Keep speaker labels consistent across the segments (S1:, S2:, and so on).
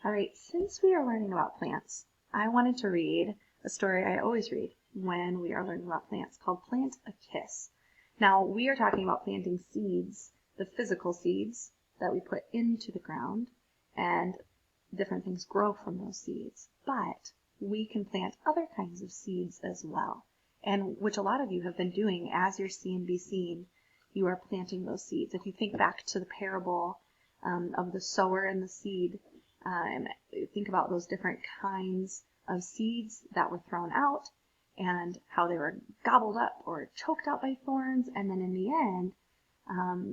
S1: All right, since we are learning about plants, I wanted to read a story I always read when we are learning about plants called Plant a Kiss. Now, we are talking about planting seeds, the physical seeds that we put into the ground, and different things grow from those seeds. But we can plant other kinds of seeds as well, and which a lot of you have been doing as you're seen be seen. You are planting those seeds. If you think back to the parable of the sower and the seed, and think about those different kinds of seeds that were thrown out and how they were gobbled up or choked out by thorns. And then in the end,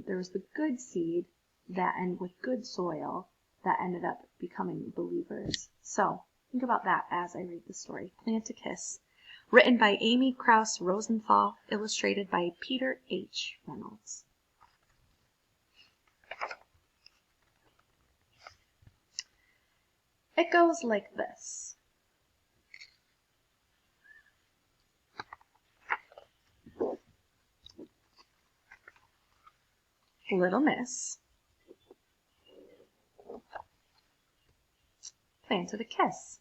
S1: there was the good seed that, and with good soil, that ended up becoming believers. So think about that as I read the story. Plant a Kiss, written by Amy Krause Rosenthal, illustrated by Peter H. Reynolds. It goes like this. Little Miss planted a kiss.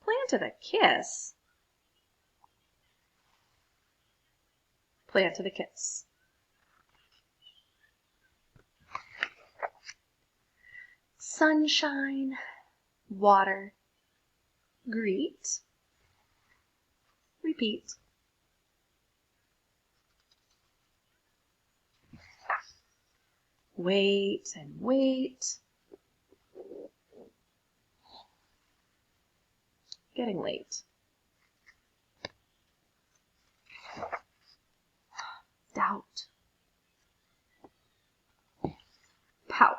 S1: Planted a kiss. Planted a kiss. Sunshine, water, greet, repeat. Wait and wait. Getting late. Doubt. Pout.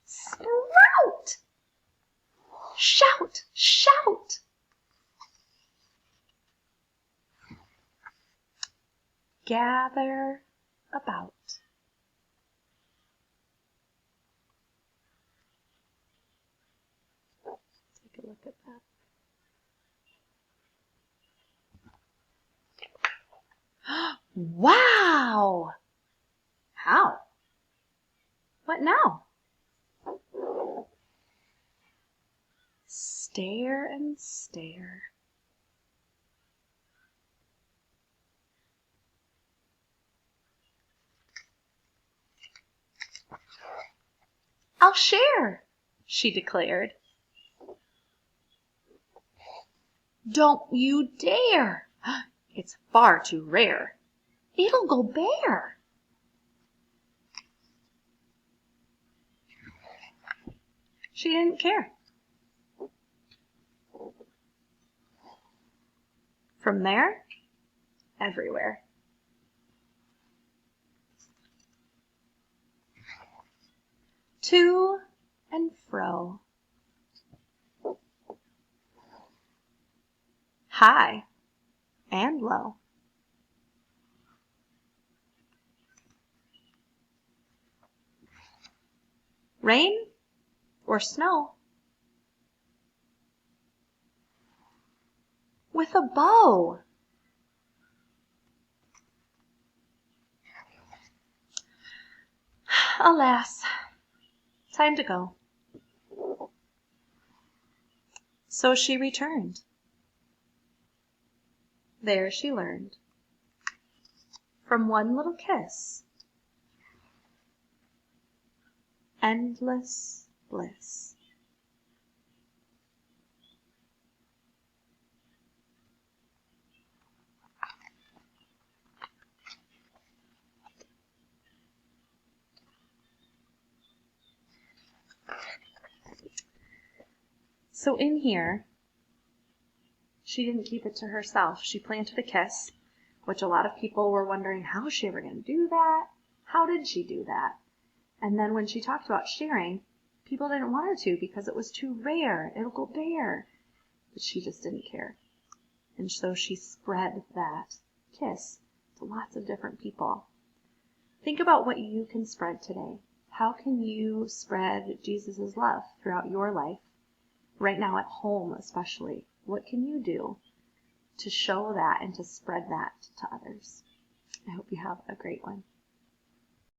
S1: Sprout! Shout! Shout! Gather about. Take a look at that. Wow! How? What now? Stare and stare. I'll share, she declared. Don't you dare. It's far too rare. It'll go bare. She didn't care. From there, everywhere. To and fro. High and low. Rain or snow. With a bow. Alas, time to go. So she returned. There she learned, from one little kiss, endless bliss. So in here, she didn't keep it to herself. She planted a kiss, which a lot of people were wondering, how is she ever going to do that? How did she do that? And then when she talked about sharing, people didn't want her to because it was too rare. It'll go bare. But she just didn't care. And so she spread that kiss to lots of different people. Think about what you can spread today. How can you spread Jesus' love throughout your life? Right now at home especially. What can you do to show that and to spread that to others. I hope you have a great one.